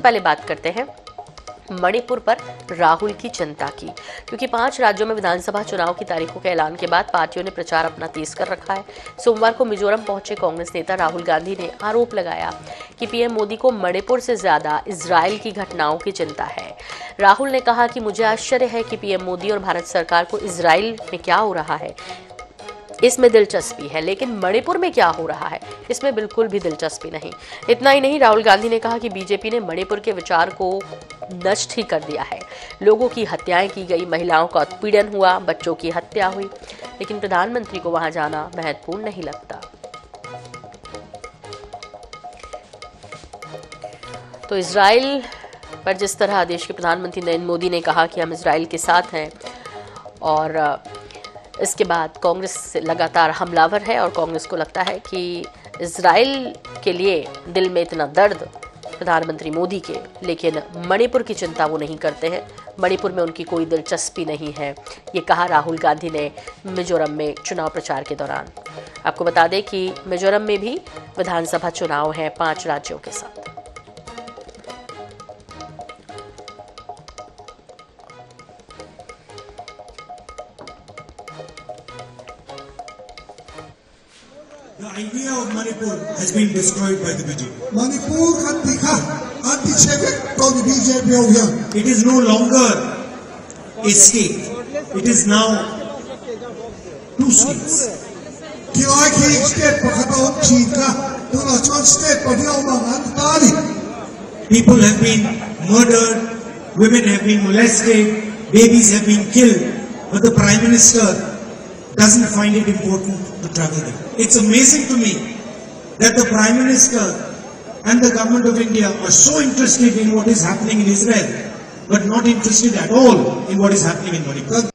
पहले बात करते हैं मणिपुर पर राहुल की चिंता की, क्योंकि 5 राज्यों में विधानसभा चुनाव की तारीखों के ऐलान के बाद पार्टियों ने प्रचार अपना तेज कर रखा है। सोमवार को मिजोरम पहुंचे कांग्रेस नेता राहुल गांधी ने आरोप लगाया कि पीएम मोदी को मणिपुर से ज्यादा इजरायल की घटनाओं की चिंता है। राहुल ने कहा कि मुझे आश्चर्य है कि पीएम मोदी और भारत सरकार को इजरायल में क्या हो रहा है इसमें दिलचस्पी है, लेकिन मणिपुर में क्या हो रहा है इसमें बिल्कुल भी दिलचस्पी नहीं। इतना ही नहीं, राहुल गांधी ने कहा कि बीजेपी ने मणिपुर के विचार को नष्ट ही कर दिया है। लोगों की हत्याएं की गई, महिलाओं का उत्पीड़न हुआ, बच्चों की हत्या हुई, लेकिन प्रधानमंत्री को वहां जाना महत्वपूर्ण नहीं लगता। तो इजराइल पर जिस तरह देश के प्रधानमंत्री नरेंद्र मोदी ने कहा कि हम इजराइल के साथ हैं, और इसके बाद कांग्रेस लगातार हमलावर है और कांग्रेस को लगता है कि इजराइल के लिए दिल में इतना दर्द प्रधानमंत्री मोदी के, लेकिन मणिपुर की चिंता वो नहीं करते हैं, मणिपुर में उनकी कोई दिलचस्पी नहीं है। ये कहा राहुल गांधी ने मिजोरम में चुनाव प्रचार के दौरान। आपको बता दें कि मिजोरम में भी विधानसभा चुनाव है 5 राज्यों के साथ। The idea of Manipur has been destroyed by the BJP. Manipur kan dikha anti-Chevik to the BJP over here. It is no longer a state. It is now 2 states. Kila ki state pakata chika to la chon state padya umangan tali. People have been murdered, women have been molested, babies have been killed, but the Prime Minister doesn't find it important to travel there. It's amazing to me that the Prime Minister and the government of India are so interested in what is happening in Israel, but not interested at all in what is happening in Manipur.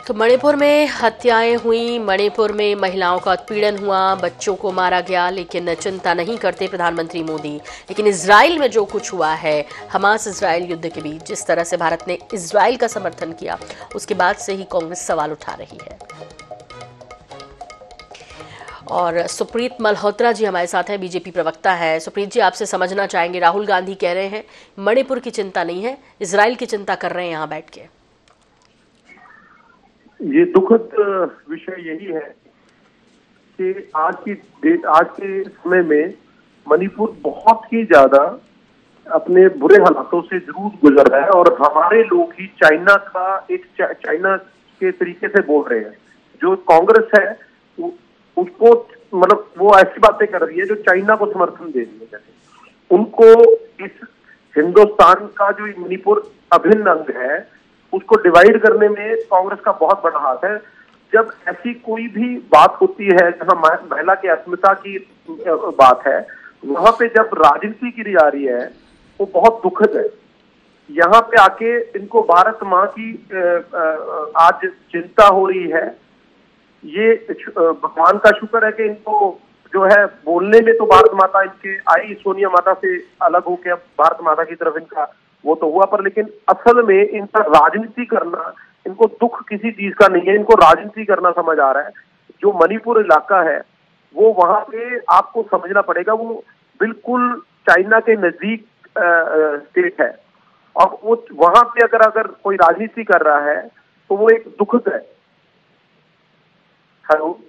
तो मणिपुर में हत्याएं हुई, मणिपुर में महिलाओं का उत्पीड़न हुआ, बच्चों को मारा गया, लेकिन चिंता नहीं करते प्रधानमंत्री मोदी। लेकिन इजराइल में जो कुछ हुआ है, हमास इजराइल युद्ध के बीच जिस तरह से भारत ने इजराइल का समर्थन किया, उसके बाद से ही कांग्रेस सवाल उठा रही है। और सुप्रीत मल्होत्रा जी हमारे साथ हैं, बीजेपी प्रवक्ता है। सुप्रीत जी, आपसे समझना चाहेंगे, राहुल गांधी कह रहे हैं मणिपुर की चिंता नहीं है, इजराइल की चिंता कर रहे हैं यहाँ बैठ के। ये दुखद विषय यही है कि आज के समय में मणिपुर बहुत ही ज्यादा अपने बुरे हालातों से जरूर गुजर रहा है, और हमारे लोग ही चाइना के तरीके से बोल रहे हैं। जो कांग्रेस है उसको मतलब वो ऐसी बातें कर रही है जो चाइना को समर्थन दे रही है। जैसे उनको इस हिंदुस्तान का जो मणिपुर अभिन्न अंग है उसको डिवाइड करने में कांग्रेस का बहुत बड़ा हाथ है। जब ऐसी कोई भी बात होती है जहां महिला की अस्मिता की बात है, वहां पे जब राजनीति की जा रही है वो बहुत दुखद है। यहाँ पे आके इनको भारत माँ की आज चिंता हो रही है। ये भगवान का शुक्र है कि इनको जो है बोलने में तो भारत माता इनके आई, सोनिया माता से अलग होकर अब भारत माता की तरफ इनका वो तो हुआ, पर लेकिन असल में इनका राजनीति करना, इनको दुख किसी चीज का नहीं है, इनको राजनीति करना समझ आ रहा है। जो मणिपुर इलाका है वो वहां पे आपको समझना पड़ेगा, वो बिल्कुल चाइना के नजदीक स्टेट है, और वो वहां पे अगर कोई राजनीति कर रहा है तो वो एक दुखद है। हेलो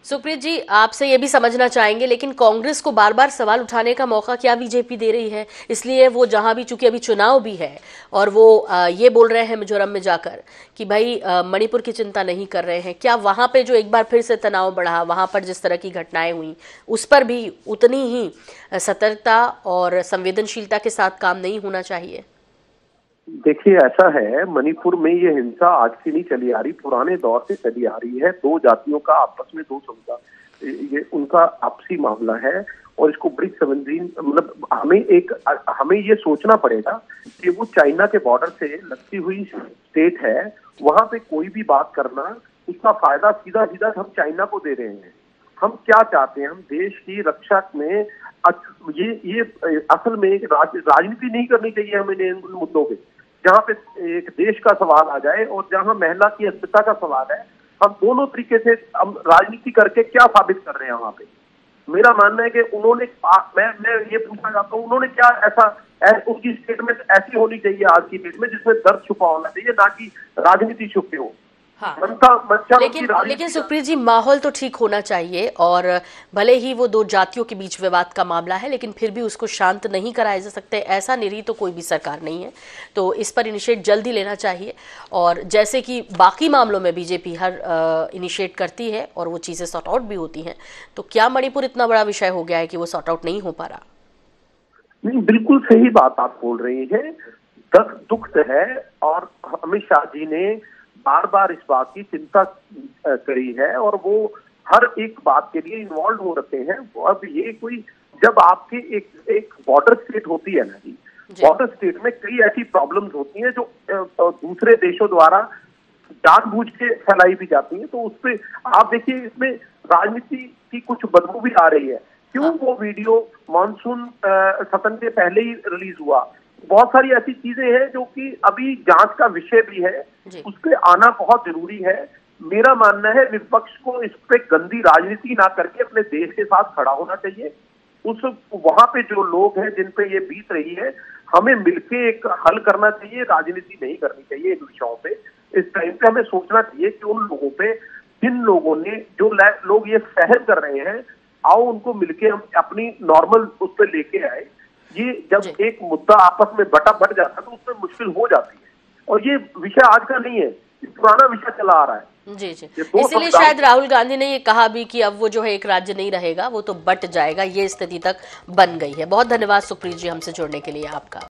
सुप्रीत जी, आपसे ये भी समझना चाहेंगे, लेकिन कांग्रेस को बार बार सवाल उठाने का मौका क्या बीजेपी दे रही है? इसलिए वो जहां भी, चूंकि अभी चुनाव भी है और वो ये बोल रहे हैं मिजोरम में जाकर कि भाई मणिपुर की चिंता नहीं कर रहे हैं, क्या वहां पे जो एक बार फिर से तनाव बढ़ा, वहां पर जिस तरह की घटनाएं हुई, उस पर भी उतनी ही सतर्कता और संवेदनशीलता के साथ काम नहीं होना चाहिए? देखिए, ऐसा है, मणिपुर में ये हिंसा आज की नहीं चली आ रही, पुराने दौर से चली आ रही है। 2 जातियों का आपस में 2 समुदाय, ये उनका आपसी मामला है, और इसको बड़ी संवेदनशील मतलब हमें ये सोचना पड़ेगा कि वो चाइना के बॉर्डर से लगती हुई स्टेट है, वहां पे कोई भी बात करना, उसका फायदा सीधा सीधा हम चाइना को दे रहे हैं। हम क्या चाहते हैं? हम देश की रक्षा में ये असल में राजनीति नहीं करनी चाहिए हमें इन मुद्दों पे, जहाँ पे एक देश का सवाल आ जाए और जहाँ महिला की अस्मिता का सवाल है। हम दोनों तरीके से हम राजनीति करके क्या साबित कर रहे हैं वहां पे? मेरा मानना है कि उन्होंने मैं ये पूछना चाहता हूँ, उन्होंने क्या उनकी स्टेटमेंट ऐसी होनी चाहिए आज की डेट में जिसमें दर्द छुपा होना चाहिए, ना कि राजनीति छुपे हो। हाँ। लेकिन सुप्रीत जी, माहौल तो ठीक होना चाहिए, और भले ही वो दो जातियों के बीच विवाद का मामला है, लेकिन फिर भी उसको शांत नहीं कराया जा सकता है, ऐसा निरी तो कोई भी सरकार नहीं है। तो इस पर इनिशिएट जल्दी लेना चाहिए, और जैसे कि बाकी मामलों में बीजेपी हर इनिशिएट करती है और वो चीजें सॉर्ट आउट भी होती हैं, तो क्या मणिपुर इतना बड़ा विषय हो गया है कि वो सॉर्ट आउट नहीं हो पा रहा? नहीं, बिल्कुल सही बात आप बोल रही है, दुख है, और अमित शाह जी ने बार बार इस बात की चिंता करी है, और वो हर एक बात के लिए इन्वॉल्व हो रखे हैं। अब ये कोई, जब आपकी एक बॉर्डर स्टेट होती है ना जी, बॉर्डर स्टेट में कई ऐसी प्रॉब्लम्स होती हैं जो दूसरे देशों द्वारा जानबूझ के फैलाई भी जाती हैं, तो उस पे आप देखिए, इसमें राजनीति की कुछ बदबू भी आ रही है। क्यों वो वीडियो मानसून सत्र के पहले ही रिलीज हुआ? बहुत सारी ऐसी चीजें हैं जो कि अभी जांच का विषय भी है, उस पे आना बहुत जरूरी है। मेरा मानना है विपक्ष को इस पे गंदी राजनीति ना करके अपने देश के साथ खड़ा होना चाहिए। वहां पे जो लोग हैं जिन पे ये बीत रही है, हमें मिलके एक हल करना चाहिए, राजनीति नहीं करनी चाहिए इन विषयों पे। इस टाइम पे हमें सोचना चाहिए कि उन लोगों पे, जिन लोगों ने, जो लोग ये सहन कर रहे हैं, आओ उनको मिलके हम अपनी नॉर्मल उस पर लेके आए। ये जब एक मुद्दा आपस में बढ़ जाता है तो उसमें मुश्किल हो जाती है, और ये विषय आज का नहीं है, ये पुराना विषय चला आ रहा है। जी जी, इसीलिए शायद राहुल गांधी ने ये कहा भी कि अब वो जो है एक राज्य नहीं रहेगा, वो तो बट जाएगा, ये स्थिति तक बन गई है। बहुत धन्यवाद सुप्रीत जी हमसे जुड़ने के लिए आपका।